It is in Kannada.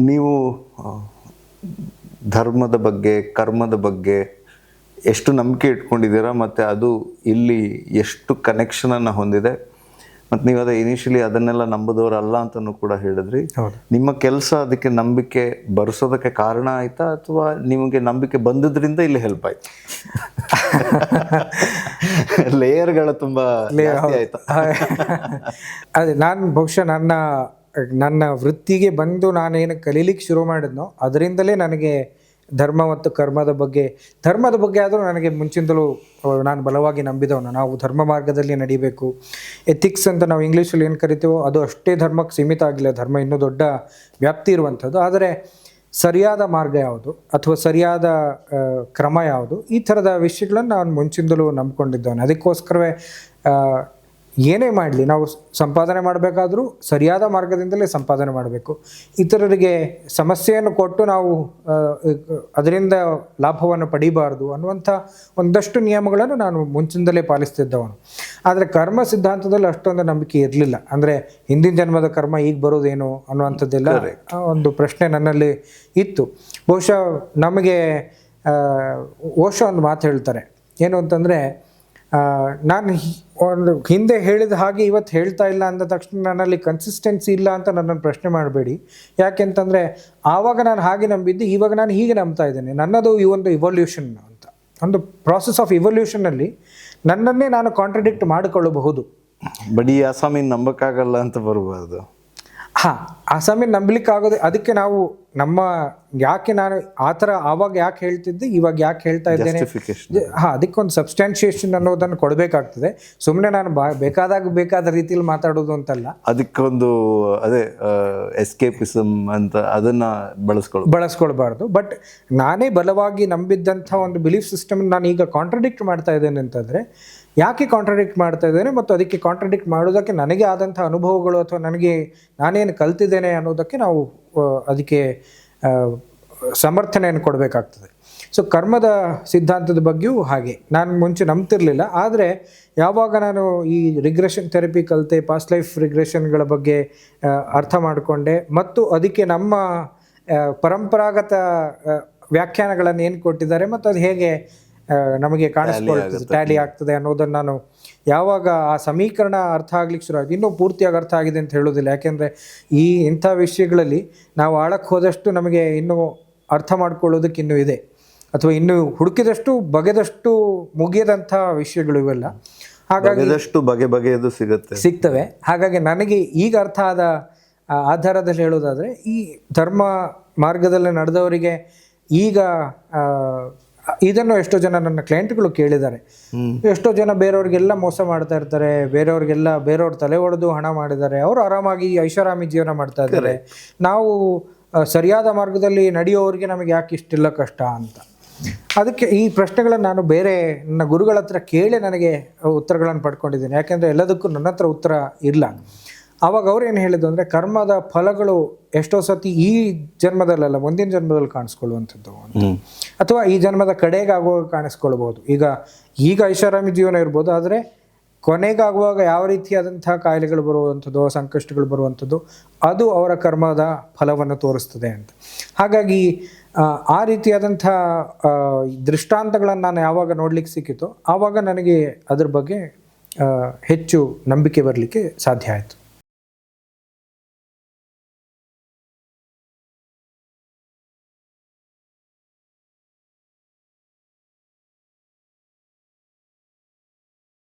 ನೀವು ಧರ್ಮದ ಬಗ್ಗೆ, ಕರ್ಮದ ಬಗ್ಗೆ ಎಷ್ಟು ನಂಬಿಕೆ ಇಟ್ಕೊಂಡಿದ್ದೀರಾ, ಮತ್ತು ಅದು ಇಲ್ಲಿ ಎಷ್ಟು ಕನೆಕ್ಷನನ್ನು ಹೊಂದಿದೆ, ಮತ್ತು ನೀವು ಅದೇ ಇನಿಷಿಯಲಿ ಅದನ್ನೆಲ್ಲ ನಂಬುದವರಲ್ಲ ಅಂತಲೂ ಕೂಡ ಹೇಳಿದ್ರಿ. ನಿಮ್ಮ ಕೆಲಸ ಅದಕ್ಕೆ ನಂಬಿಕೆ ಬರೆಸೋದಕ್ಕೆ ಕಾರಣ ಆಯಿತಾ, ಅಥವಾ ನಿಮಗೆ ನಂಬಿಕೆ ಬಂದಿದ್ದರಿಂದ ಇಲ್ಲಿ ಹೆಲ್ಪ್ ಆಯ್ತು? ಲೇಯರ್ಗಳ ತುಂಬ ಆಯ್ತಾ? ಅದೇ, ನಾನು ಬಹುಶಃ ನನ್ನ ವೃತ್ತಿಗೆ ಬಂದು ನಾನೇನು ಕಲೀಲಿಕ್ಕೆ ಶುರು ಮಾಡಿದ್ನೋ ಅದರಿಂದಲೇ ನನಗೆ ಧರ್ಮ ಮತ್ತು ಧರ್ಮದ ಬಗ್ಗೆ ಆದರೂ ನನಗೆ ಮುಂಚಿಂದಲೂ ನಾನು ಬಲವಾಗಿ ನಂಬಿದವನು. ನಾವು ಧರ್ಮ ಮಾರ್ಗದಲ್ಲಿ ನಡಿಬೇಕು. ಎಥಿಕ್ಸ್ ಅಂತ ನಾವು ಇಂಗ್ಲೀಷಲ್ಲಿ ಏನು ಕರಿತೀವೋ ಅದು ಅಷ್ಟೇ ಧರ್ಮಕ್ಕೆ ಸೀಮಿತ ಆಗಿಲ್ಲ. ಧರ್ಮ ಇನ್ನೂ ದೊಡ್ಡ ವ್ಯಾಪ್ತಿ ಇರುವಂಥದ್ದು. ಆದರೆ ಸರಿಯಾದ ಮಾರ್ಗ ಯಾವುದು ಅಥವಾ ಸರಿಯಾದ ಕ್ರಮ ಯಾವುದು, ಈ ಥರದ ವಿಷಯಗಳನ್ನು ನಾನು ಮುಂಚಿಂದಲೂ ನಂಬ್ಕೊಂಡಿದ್ದವನು. ಅದಕ್ಕೋಸ್ಕರವೇ ಏನೇ ಮಾಡಲಿ ನಾವು ಸಂಪಾದನೆ ಮಾಡಬೇಕಾದ್ರೂ ಸರಿಯಾದ ಮಾರ್ಗದಿಂದಲೇ ಸಂಪಾದನೆ ಮಾಡಬೇಕು. ಇತರರಿಗೆ ಸಮಸ್ಯೆಯನ್ನು ಕೊಟ್ಟು ನಾವು ಅದರಿಂದ ಲಾಭವನ್ನು ಪಡಿಬಾರ್ದು ಅನ್ನುವಂಥ ಒಂದಷ್ಟು ನಿಯಮಗಳನ್ನು ನಾನು ಮುಂಚಿಂದಲೇ ಪಾಲಿಸ್ತಿದ್ದವನು. ಆದರೆ ಕರ್ಮ ಸಿದ್ಧಾಂತದಲ್ಲಿ ಅಷ್ಟೊಂದು ನಂಬಿಕೆ ಇರಲಿಲ್ಲ. ಅಂದರೆ ಹಿಂದಿನ ಜನ್ಮದ ಕರ್ಮ ಈಗ ಬರೋದೇನು ಅನ್ನುವಂಥದ್ದೆಲ್ಲ ಒಂದು ಪ್ರಶ್ನೆ ನನ್ನಲ್ಲಿ ಇತ್ತು. ಬಹುಶಃ ನಮಗೆ ಓಶೋ ಒಂದು ಮಾತು ಹೇಳ್ತಾರೆ, ಏನು ಅಂತಂದರೆ, ನಾನು ಒಂದು ಹಿಂದೆ ಹೇಳಿದ ಹಾಗೆ ಇವತ್ತು ಹೇಳ್ತಾ ಇಲ್ಲ ಅಂದ ತಕ್ಷಣ ನನ್ನಲ್ಲಿ ಕನ್ಸಿಸ್ಟೆನ್ಸಿ ಇಲ್ಲ ಅಂತ ನನ್ನನ್ನು ಪ್ರಶ್ನೆ ಮಾಡಬೇಡಿ. ಯಾಕೆಂತಂದರೆ ಆವಾಗ ನಾನು ಹಾಗೆ ನಂಬಿದ್ದು, ಇವಾಗ ನಾನು ಹೀಗೆ ನಂಬ್ತಾ ಇದ್ದೇನೆ. ನನ್ನದು ಈ ಒಂದು ಇವಲ್ಯೂಷನ್ ಅಂತ, ಒಂದು ಪ್ರಾಸೆಸ್ ಆಫ್ ಇವಲ್ಯೂಷನಲ್ಲಿ ನನ್ನನ್ನೇ ನಾನು ಕಾಂಟ್ರಡಿಕ್ಟ್ ಮಾಡಿಕೊಳ್ಳಬಹುದು. ಬರೀ ಆಸಾಮಿನ ನಂಬಕ್ಕಾಗಲ್ಲ ಅಂತ ಬರ್ಬಾರ್ದು. ಹಾಂ, ಆಸಾಮಿನ ನಂಬಲಿಕ್ಕಾಗೋದು. ಅದಕ್ಕೆ ನಾವು ಯಾಕೆ ನಾನು ಆ ಥರ ಆವಾಗ ಯಾಕೆ ಹೇಳ್ತಿದ್ದೆ, ಇವಾಗ ಯಾಕೆ ಹೇಳ್ತಾ ಇದ್ದೇನೆ, ಅದಕ್ಕೊಂದು ಸಬ್ಸ್ಟ್ಯಾನ್ಷಿಯೇಷನ್ ಅನ್ನೋದನ್ನು ಕೊಡಬೇಕಾಗ್ತದೆ. ಸುಮ್ಮನೆ ನಾನು ಬೇಕಾದ ರೀತಿಯಲ್ಲಿ ಮಾತಾಡೋದು ಅಂತಲ್ಲ. ಅದಕ್ಕೊಂದು ಅದೇ ಎಸ್ಕೇಪಿಸಮ್ ಅಂತ ಅದನ್ನು ಬಳಸ್ಕೊಳ್ಬಾರ್ದು. ಬಟ್ ನಾನೇ ಬಲವಾಗಿ ನಂಬಿದ್ದಂಥ ಒಂದು ಬಿಲೀಫ್ ಸಿಸ್ಟಮ್ ನಾನು ಈಗ ಕಾಂಟ್ರಡಿಕ್ಟ್ ಮಾಡ್ತಾ ಇದ್ದೇನೆ ಅಂತಂದರೆ, ಯಾಕೆ ಕಾಂಟ್ರಡಿಕ್ಟ್ ಮಾಡ್ತಾ ಇದ್ದೇನೆ ಮತ್ತು ಅದಕ್ಕೆ ಕಾಂಟ್ರಡಿಕ್ಟ್ ಮಾಡೋದಕ್ಕೆ ನನಗೆ ಆದಂಥ ಅನುಭವಗಳು ಅಥವಾ ನಾನೇನು ಕಲ್ತಿದ್ದೇನೆ ಅನ್ನೋದಕ್ಕೆ ನಾವು ಅದಕ್ಕೆ ಸಮರ್ಥನೆಯನ್ನು ಕೊಡಬೇಕಾಗ್ತದೆ. ಸೊ ಕರ್ಮದ ಸಿದ್ಧಾಂತದ ಬಗ್ಗೆಯೂ ಹಾಗೆ ನಾನು ಮುಂಚೆ ನಂಬ್ತಿರಲಿಲ್ಲ. ಆದರೆ ಯಾವಾಗ ನಾನು ಈ ರಿಗ್ರೆಷನ್ ಥೆರಪಿ ಕಲಿತೆ, ಪಾಸ್ಟ್ ಲೈಫ್ ರಿಗ್ರೆಷನ್ಗಳ ಬಗ್ಗೆ ಅರ್ಥ ಮಾಡಿಕೊಂಡೆ ಮತ್ತು ಅದಕ್ಕೆ ನಮ್ಮ ಪರಂಪರಾಗತ ವ್ಯಾಖ್ಯಾನಗಳನ್ನು ಏನು ಕೊಟ್ಟಿದ್ದಾರೆ ಮತ್ತು ಅದು ಹೇಗೆ ನಮಗೆ ಕಾಣಿಸ್ಕೊಳ್ತದೆ, ಟ್ಯಾಲಿ ಆಗ್ತದೆ ಅನ್ನೋದನ್ನು ನಾನು ಯಾವಾಗ ಆ ಸಮೀಕರಣ ಅರ್ಥ ಆಗ್ಲಿಕ್ಕೆ ಶುರು ಆಗಿದೆ, ಇನ್ನೂ ಪೂರ್ತಿಯಾಗಿ ಅರ್ಥ ಆಗಿದೆ ಅಂತ ಹೇಳೋದಿಲ್ಲ. ಯಾಕೆಂದರೆ ಇಂಥ ವಿಷಯಗಳಲ್ಲಿ ನಾವು ಆಳಕ್ಕೆ ಹೋದಷ್ಟು ನಮಗೆ ಇನ್ನೂ ಅರ್ಥ ಮಾಡ್ಕೊಳ್ಳೋದಕ್ಕೆ ಇನ್ನೂ ಇದೆ, ಅಥವಾ ಇನ್ನೂ ಹುಡುಕಿದಷ್ಟು ಬಗೆದಷ್ಟು ಮುಗಿಯದಂಥ ವಿಷಯಗಳು ಇವೆಲ್ಲ. ಹಾಗಾಗಿ ಬಗೆದು ಸಿಗ್ತವೆ. ಹಾಗಾಗಿ ನನಗೆ ಈಗ ಅರ್ಥ ಆದ ಆಧಾರದಲ್ಲಿ ಹೇಳೋದಾದರೆ, ಈ ಧರ್ಮ ಮಾರ್ಗದಲ್ಲಿ ನಡೆದವರಿಗೆ ಈಗ ಇದನ್ನು ಎಷ್ಟೋ ಜನ ನನ್ನ ಕ್ಲೈಂಟ್ಗಳು ಕೇಳಿದ್ದಾರೆ. ಎಷ್ಟೋ ಜನ ಬೇರೆಯವ್ರಿಗೆಲ್ಲ ಮೋಸ ಮಾಡ್ತಾ ಇರ್ತಾರೆ, ಬೇರೆಯವ್ರ ತಲೆ ಹೊಡೆದು ಹಣ ಮಾಡಿದ್ದಾರೆ, ಅವರು ಆರಾಮಾಗಿ ಐಷಾರಾಮಿ ಜೀವನ ಮಾಡ್ತಾ ಇದ್ದಾರೆ. ನಾವು ಸರಿಯಾದ ಮಾರ್ಗದಲ್ಲಿ ನಡೆಯೋರಿಗೆ ನಮಗೆ ಯಾಕೆ ಇಷ್ಟಿಲ್ಲ ಕಷ್ಟ ಅಂತ. ಅದಕ್ಕೆ ಈ ಪ್ರಶ್ನೆಗಳನ್ನು ನಾನು ಬೇರೆ ನನ್ನ ಗುರುಗಳ ಹತ್ರ ಕೇಳಿ ನನಗೆ ಉತ್ತರಗಳನ್ನು ಪಡ್ಕೊಂಡಿದ್ದೀನಿ. ಯಾಕೆಂದರೆ ಎಲ್ಲದಕ್ಕೂ ನನ್ನ ಹತ್ರ ಉತ್ತರ ಇಲ್ಲ. ಆವಾಗ ಅವ್ರು ಏನು ಹೇಳಿದ್ರು ಅಂದರೆ, ಕರ್ಮದ ಫಲಗಳು ಎಷ್ಟೋ ಸತಿ ಈ ಜನ್ಮದಲ್ಲ ಮುಂದಿನ ಜನ್ಮದಲ್ಲಿ ಕಾಣಿಸ್ಕೊಳ್ಳುವಂಥದ್ದು, ಅಥವಾ ಈ ಜನ್ಮದ ಕಡೆಗಾಗುವಾಗ ಕಾಣಿಸ್ಕೊಳ್ಬೋದು. ಈಗ ಐಷಾರಾಮಿ ಜೀವನ ಇರ್ಬೋದು, ಆದರೆ ಕೊನೆಗಾಗುವಾಗ ಯಾವ ರೀತಿಯಾದಂಥ ಕಾಯಿಲೆಗಳು ಬರುವಂಥದ್ದು, ಸಂಕಷ್ಟಗಳು ಬರುವಂಥದ್ದು, ಅದು ಅವರ ಕರ್ಮದ ಫಲವನ್ನು ತೋರಿಸ್ತದೆ ಅಂತ. ಹಾಗಾಗಿ ಆ ರೀತಿಯಾದಂಥ ದೃಷ್ಟಾಂತಗಳನ್ನು ನಾನು ಯಾವಾಗ ನೋಡ್ಲಿಕ್ಕೆ ಸಿಕ್ಕಿತೋ ಆವಾಗ ನನಗೆ ಅದ್ರ ಬಗ್ಗೆ ಹೆಚ್ಚು ನಂಬಿಕೆ ಬರಲಿಕ್ಕೆ ಸಾಧ್ಯ ಆಯಿತು.